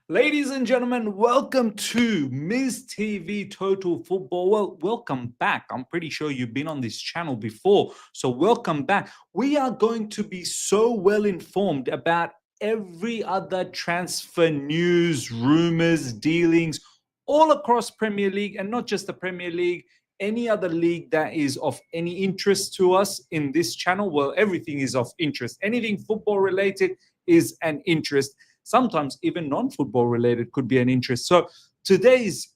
Ladies and gentlemen, welcome to Ms. TV Total Football. Well, welcome back. I'm pretty sure you've been on this channel before, so welcome back. We are going to be so well informed about every other transfer news, rumors, dealings all across Premier League, and not just the Premier League, any other league that is of any interest to us in this channel. Well, everything is of interest. Anything football related is an interest. Sometimes even non-football related could be an interest. So today's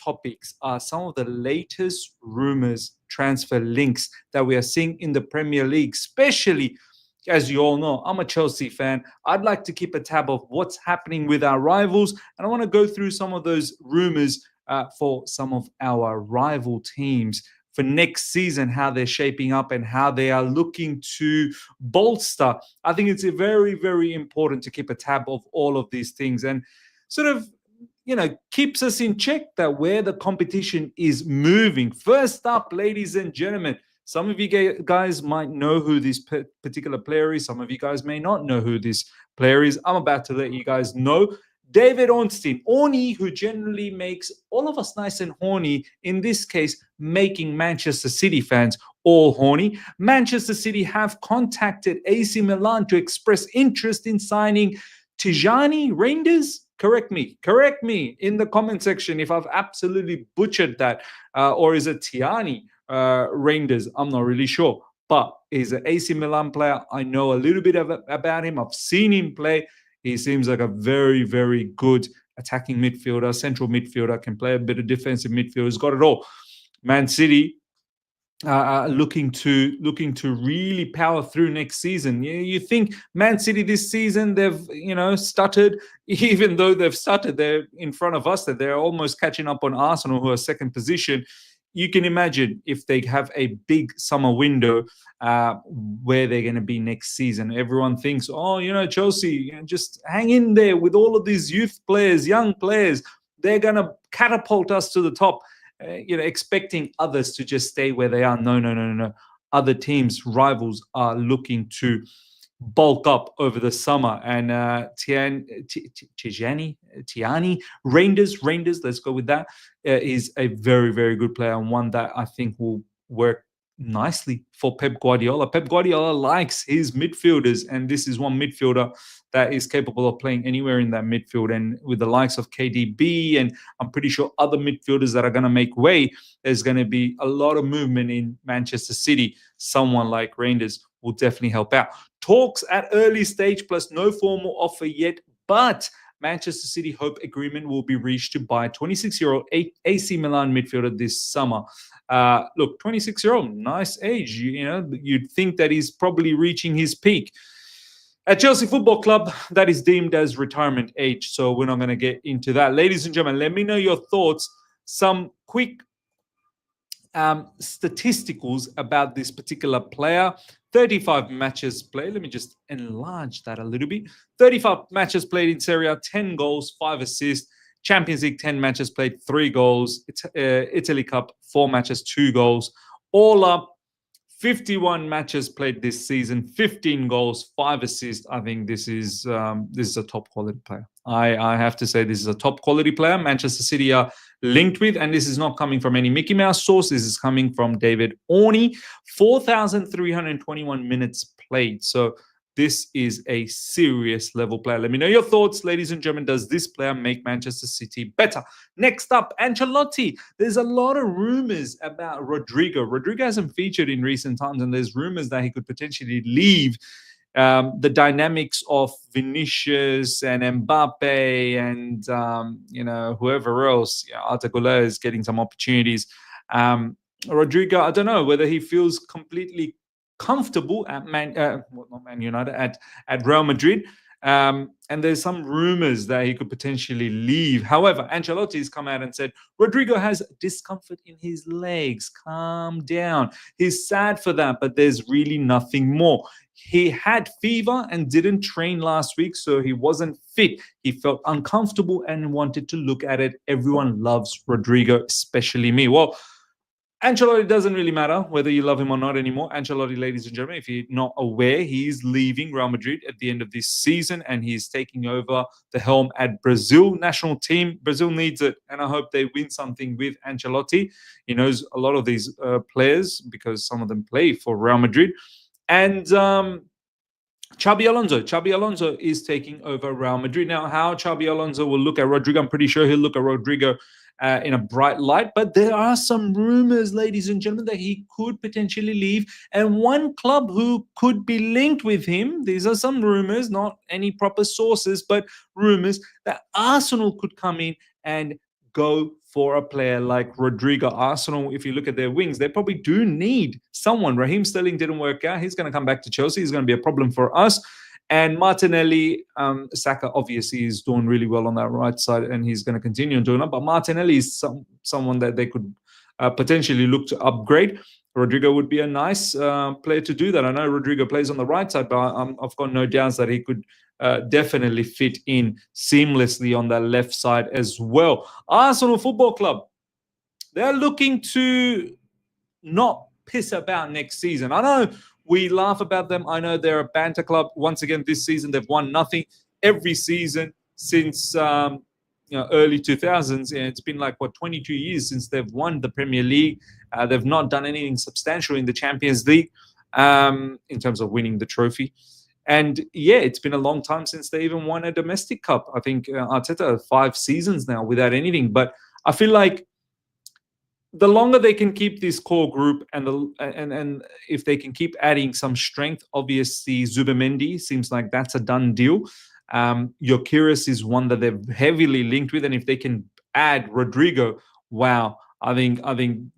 topics are some of the latest rumors, transfer links that we are seeing in the Premier League, especially, as you all know, I'm a Chelsea fan. I'd like to keep a tab of what's happening with our rivals, and I want to go through some of those rumors for some of our rival teams for next season, how they're shaping up and how they are looking to bolster. I think it's very, very important to keep a tab of all of these things and sort of, keeps us in check that where the competition is moving. First up, ladies and gentlemen, some of you guys might know who this particular player is. Some of you guys may not know who this player is. I'm about to let you guys know. David Ornstein, Orny, who generally makes all of us nice and horny, in this case, making Manchester City fans all horny. Manchester City have contacted AC Milan to express interest in signing Tijjani Reijnders. Correct me in the comment section if I've absolutely butchered that. Or is it Tijjani Reijnders? I'm not really sure. But he's an AC Milan player. I know a little bit about him. I've seen him play. He seems like a very, very good attacking midfielder, central midfielder, can play a bit of defensive midfield. He's got it all. Man City looking to really power through next season. You think Man City this season, they've stuttered. Even though they've stuttered, they're in front of us. They're almost catching up on Arsenal, who are second position. You can imagine if they have a big summer window where they're going to be next season. Everyone thinks, Chelsea, just hang in there with all of these youth players, young players. They're going to catapult us to the top, expecting others to just stay where they are. No. Other teams, rivals, are looking to bulk up over the summer. And Tijjani Reijnders, let's go with that, is a very, very good player and one that I think will work nicely for Pep Guardiola. Pep Guardiola likes his midfielders, and this is one midfielder that is capable of playing anywhere in that midfield. And with the likes of KDB, and I'm pretty sure other midfielders that are going to make way, there's going to be a lot of movement in Manchester City. Someone like Reijnders will definitely help out. Talks at early stage, plus no formal offer yet, but Manchester City hope agreement will be reached to buy 26-year-old AC Milan midfielder this summer. Look, 26-year-old, nice age. You'd think that he's probably reaching his peak. At Chelsea Football Club, that is deemed as retirement age, so we're not going to get into that. Ladies and gentlemen, let me know your thoughts. Some quick statisticals about this particular player. 35 matches played. Let me just enlarge that a little bit. 35 matches played in Serie A, 10 goals, 5 assists. Champions League, 10 matches played, 3 goals. Italy Cup, 4 matches, 2 goals. All up, 51 matches played this season, 15 goals, 5 assists. I think this is a top quality player. I have to say this is a top quality player. Manchester City are linked with, and this is not coming from any Mickey Mouse source. This is coming from David Orny. 4,321 minutes played. So this is a serious level player. Let me know your thoughts, ladies and gentlemen. Does this player make Manchester City better? Next up, Ancelotti. There's a lot of rumors about Rodrygo. Rodrygo hasn't featured in recent times, and there's rumors that he could potentially leave. The dynamics of Vinicius and Mbappe and whoever else, Arda Güler is getting some opportunities. Rodrygo, I don't know whether he feels completely comfortable at at Real Madrid. And there's some rumors that he could potentially leave. However, Ancelotti has come out and said Rodrygo has discomfort in his legs. Calm down. He's sad for that, but there's really nothing more. He had fever and didn't train last week, so he wasn't fit. He felt uncomfortable and wanted to look at it. Everyone loves Rodrygo, especially me. Well, Ancelotti doesn't really matter whether you love him or not anymore. Ancelotti, ladies and gentlemen, if you're not aware, he is leaving Real Madrid at the end of this season and he's taking over the helm at Brazil national team. Brazil needs it, and I hope they win something with Ancelotti. He knows a lot of these players because some of them play for Real Madrid. And Xabi Alonso is taking over Real Madrid. Now, how Xabi Alonso will look at Rodrygo, I'm pretty sure he'll look at Rodrygo in a bright light. But there are some rumors, ladies and gentlemen, that he could potentially leave. And one club who could be linked with him, these are some rumors, not any proper sources, but rumors that Arsenal could come in and go for a player like Rodrygo. Arsenal, if you look at their wings, they probably do need someone. Raheem Sterling didn't work out. He's going to come back to Chelsea. He's going to be a problem for us. And Martinelli, Saka obviously is doing really well on that right side, and he's going to continue doing it. But Martinelli is someone that they could potentially look to upgrade. Rodrygo would be a nice player to do that. I know Rodrygo plays on the right side, but I've got no doubts that he could definitely fit in seamlessly on that left side as well. Arsenal Football Club, they're looking to not piss about next season. I know we laugh about them. I know they're a banter club. Once again, this season they've won nothing. Every season since early 2000s, and it's been like 22 years since they've won the Premier League. They've not done anything substantial in the Champions League in terms of winning the trophy. And yeah, it's been a long time since they even won a domestic cup. I think Arteta 5 seasons now without anything. But I feel like the longer they can keep this core group and if they can keep adding some strength, obviously Zubimendi seems like that's a done deal. Gyökeres is one that they're heavily linked with, and if they can add Rodrygo, wow, I think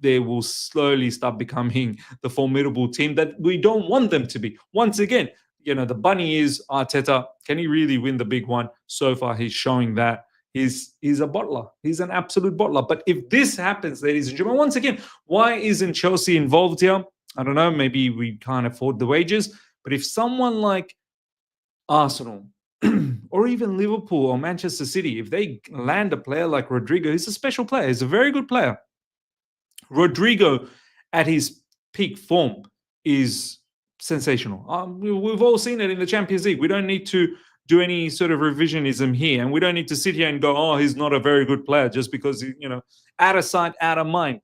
they will slowly start becoming the formidable team that we don't want them to be. Once again, the bunny is Arteta. Can he really win the big one? So far, he's showing that. He's a bottler. He's an absolute bottler. But if this happens, ladies and gentlemen, once again, why isn't Chelsea involved here? I don't know. Maybe we can't afford the wages. But if someone like Arsenal or even Liverpool or Manchester City, if they land a player like Rodrygo, he's a special player. He's a very good player. Rodrygo at his peak form is sensational. We've all seen it in the Champions League. We don't need to do any sort of revisionism here, and we don't need to sit here and go, oh, he's not a very good player just because, out of sight, out of mind.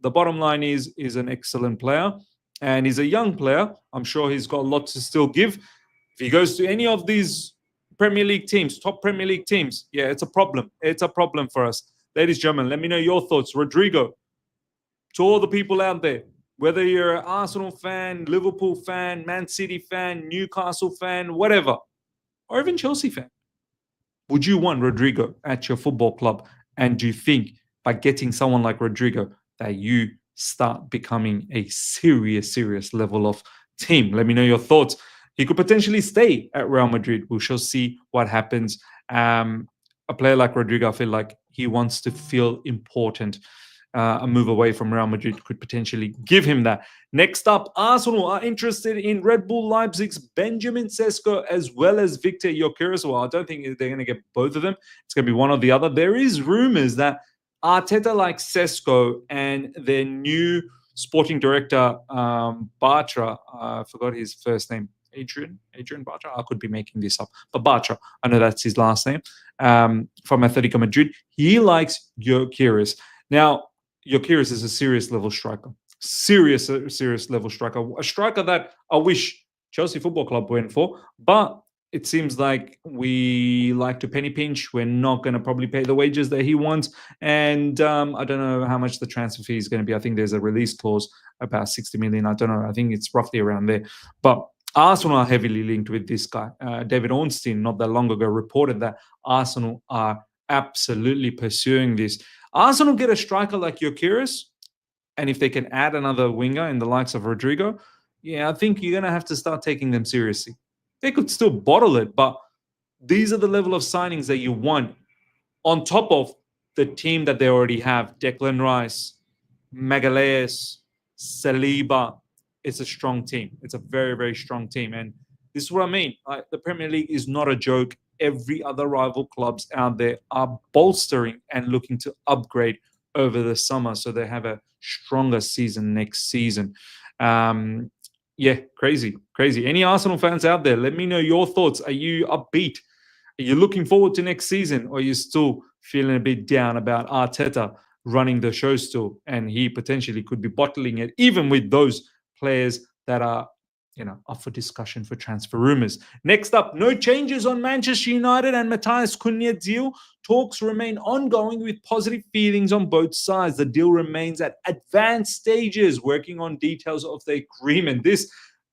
The bottom line is an excellent player, and he's a young player. I'm sure he's got a lot to still give. If he goes to any of these Premier League teams, top Premier League teams, yeah, it's a problem. It's a problem for us. Ladies and gentlemen, let me know your thoughts. Rodrygo, to all the people out there, whether you're an Arsenal fan, Liverpool fan, Man City fan, Newcastle fan, whatever, or even Chelsea fan, would you want Rodrygo at your football club? And do you think by getting someone like Rodrygo that you start becoming a serious level of team? Let me know your thoughts. He could potentially stay at Real Madrid. We shall see what happens. A player like Rodrygo, I feel like he wants to feel important. A move away from Real Madrid could potentially give him that. Next up, Arsenal are interested in Red Bull Leipzig's Benjamin Sesko as well as Victor Gyökeres. Well, I don't think they're going to get both of them. It's going to be one or the other. There is rumors that Arteta likes Sesko and their new sporting director, Bartra, I forgot his first name, Adrian Bartra. I could be making this up, but Bartra, I know that's his last name, from Atletico Madrid. He likes Gyökeres. Now, Gyökeres is a serious level striker. Serious level striker. A striker that I wish Chelsea Football Club went for, but it seems like we like to penny pinch. We're not going to probably pay the wages that he wants. And I don't know how much the transfer fee is going to be. I think there's a release clause about 60 million. I don't know. I think it's roughly around there. But Arsenal are heavily linked with this guy. David Ornstein, not that long ago, reported that Arsenal are absolutely pursuing this. Arsenal get a striker like Gyökeres, and if they can add another winger in the likes of Rodrygo, yeah, I think you're going to have to start taking them seriously. They could still bottle it, but these are the level of signings that you want on top of the team that they already have. Declan Rice, Magalhaes, Saliba. It's a strong team. It's a very strong team. And this is what I mean. The Premier League is not a joke. Every other rival clubs out there are bolstering and looking to upgrade over the summer, so they have a stronger season next season. Yeah, crazy. Any Arsenal fans out there, let me know your thoughts. Are you upbeat? Are you looking forward to next season, or are you still feeling a bit down about Arteta running the show still, and he potentially could be bottling it, even with those players that are, up for discussion for transfer rumors? Next up, no changes on Manchester United and Matheus Cunha deal. Talks remain ongoing with positive feelings on both sides. The deal remains at advanced stages, working on details of the agreement. This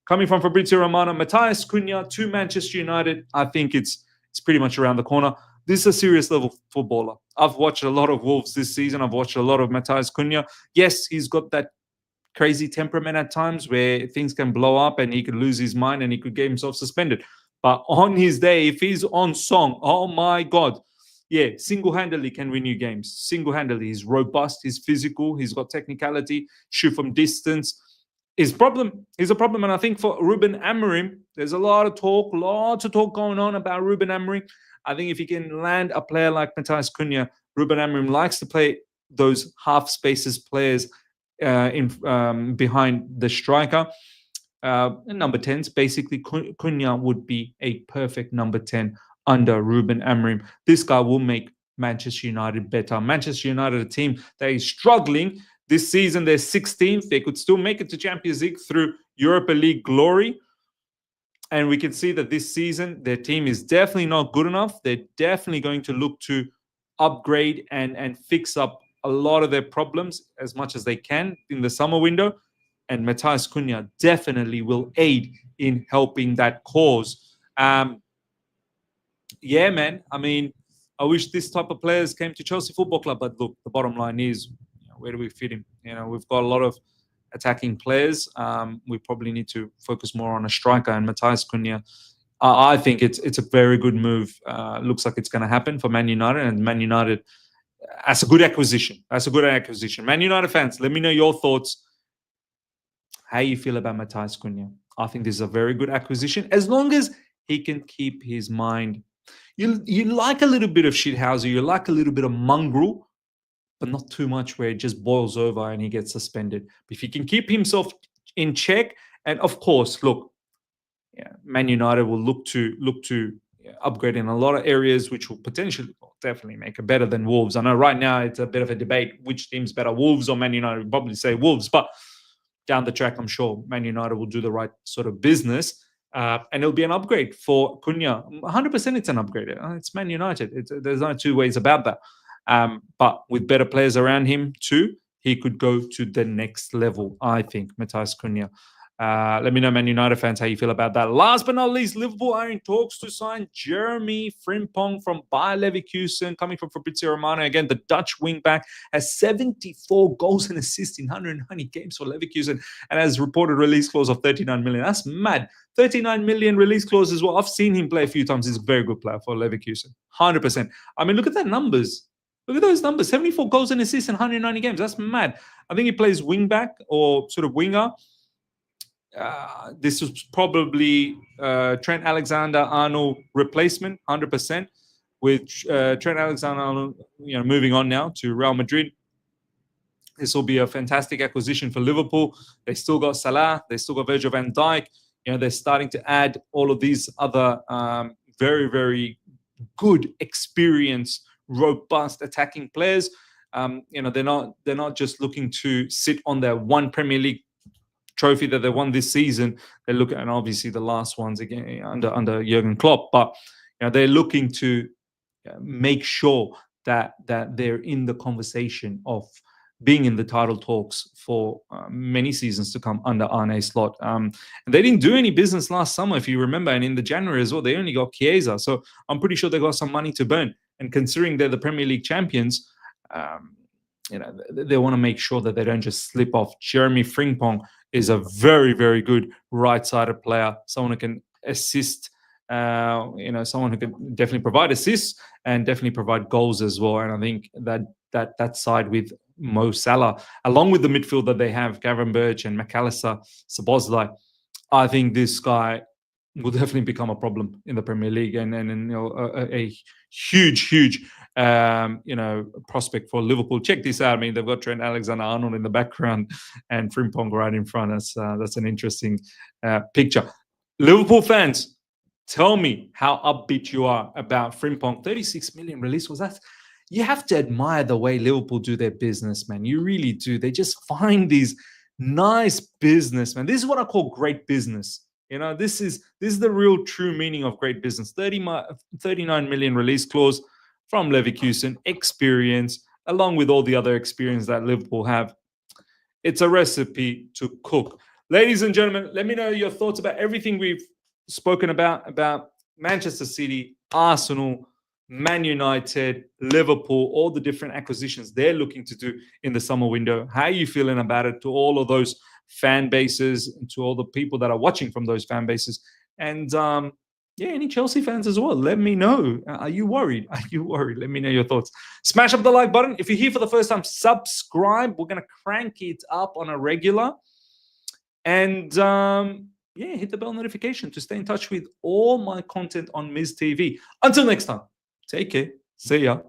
coming from Fabrizio Romano. Matheus Cunha to Manchester United. I think it's pretty much around the corner. This is a serious level footballer. I've watched a lot of Wolves this season. I've watched a lot of Matheus Cunha. Yes, he's got that crazy temperament at times where things can blow up and he could lose his mind and he could get himself suspended. But on his day, if he's on song, oh my God, yeah, single-handedly can win you games. Single-handedly. He's robust, he's physical, he's got technicality, shoot from distance. He's a problem. And I think for Ruben Amorim, there's lots of talk going on about Ruben Amorim. I think if he can land a player like Matheus Cunha, Ruben Amorim likes to play those half spaces players behind the striker. Number 10s, basically, Cunha would be a perfect number 10 under Ruben Amorim. This guy will make Manchester United better. Manchester United, a team that is struggling this season. They're 16th. They could still make it to Champions League through Europa League glory. And we can see that this season, their team is definitely not good enough. They're definitely going to look to upgrade and fix up a lot of their problems as much as they can in the summer window. And Matheus Cunha definitely will aid in helping that cause. Yeah, man. I mean, I wish this type of players came to Chelsea Football Club. But look, the bottom line is, where do we fit him? We've got a lot of attacking players. We probably need to focus more on a striker. And Matheus Cunha, I think it's a very good move. Looks like it's going to happen for Man United. And Man United, that's a good acquisition. Man United fans, let me know your thoughts. How you feel about Matheus Cunha? I think this is a very good acquisition, as long as he can keep his mind. You like a little bit of shithouser, you like a little bit of mongrel, but not too much where it just boils over and he gets suspended. But if he can keep himself in check, and of course, look, Man United will look to upgrade in a lot of areas, which will definitely make it better than Wolves. I know right now it's a bit of a debate which team's better, Wolves or Man United. We'll probably say Wolves, but down the track, I'm sure Man United will do the right sort of business. And it'll be an upgrade for Cunha. 100% it's an upgrade. It's Man United. There's no two ways about that. But with better players around him too, he could go to the next level, I think, Matheus Cunha. Let me know, Man United fans, how you feel about that. Last but not least, Liverpool are in talks to sign Tijjani Frimpong from Bayer Leverkusen, coming from Fabrizio Romano. Again, the Dutch wingback has 74 goals and assists in 190 games for Leverkusen and has reported release clause of 39 million. That's mad. 39 million release clause as well. I've seen him play a few times. He's a very good player for Leverkusen. 100%. I mean, look at that numbers. Look at those numbers. 74 goals and assists in 190 games. That's mad. I think he plays wingback or sort of winger. This was probably Trent Alexander-Arnold replacement, 100%, with Trent Alexander-Arnold, moving on now to Real Madrid. This will be a fantastic acquisition for Liverpool. They still got Salah, they still got Virgil van Dijk. They're starting to add all of these other very, very good, experienced, robust attacking players. They're not just looking to sit on their one Premier League trophy that they won this season. They look at, and obviously the last ones again under Jurgen Klopp, but they're looking to make sure that they're in the conversation of being in the title talks for many seasons to come under Arne Slot. And they didn't do any business last summer, if you remember, and in the January as well, they only got Chiesa. So I'm pretty sure they got some money to burn. And considering they're the Premier League champions, they want to make sure that they don't just slip off. Tijjani Reijnders is a very, very good right-sided player, someone who can assist, someone who can definitely provide assists and definitely provide goals as well. And I think that side with Mo Salah, along with the midfield that they have, Gravenberch and McAllister, Szoboszlai, I think this guy will definitely become a problem in the Premier League and a huge prospect for Liverpool. Check this out. I mean, they've got Trent Alexander-Arnold in the background and Frimpong right in front. That's an interesting picture. Liverpool fans, tell me how upbeat you are about Frimpong. 36 million release, was that? You have to admire the way Liverpool do their business, man. You really do. They just find these nice business, man. This is what I call great business. This is the real true meaning of great business. 39 million release clause from Leverkusen, experience, along with all the other experience that Liverpool have. It's a recipe to cook. Ladies and gentlemen, let me know your thoughts about everything we've spoken about Manchester City, Arsenal, Man United, Liverpool, all the different acquisitions they're looking to do in the summer window. How are you feeling about it? To all of those fan bases and to all the people that are watching from those fan bases. And any Chelsea fans as well. Let me know. Are you worried? Are you worried? Let me know your thoughts. Smash up the like button. If you're here for the first time, subscribe. We're going to crank it up on a regular. And hit the bell notification to stay in touch with all my content on Miz TV. Until next time, take care. See ya.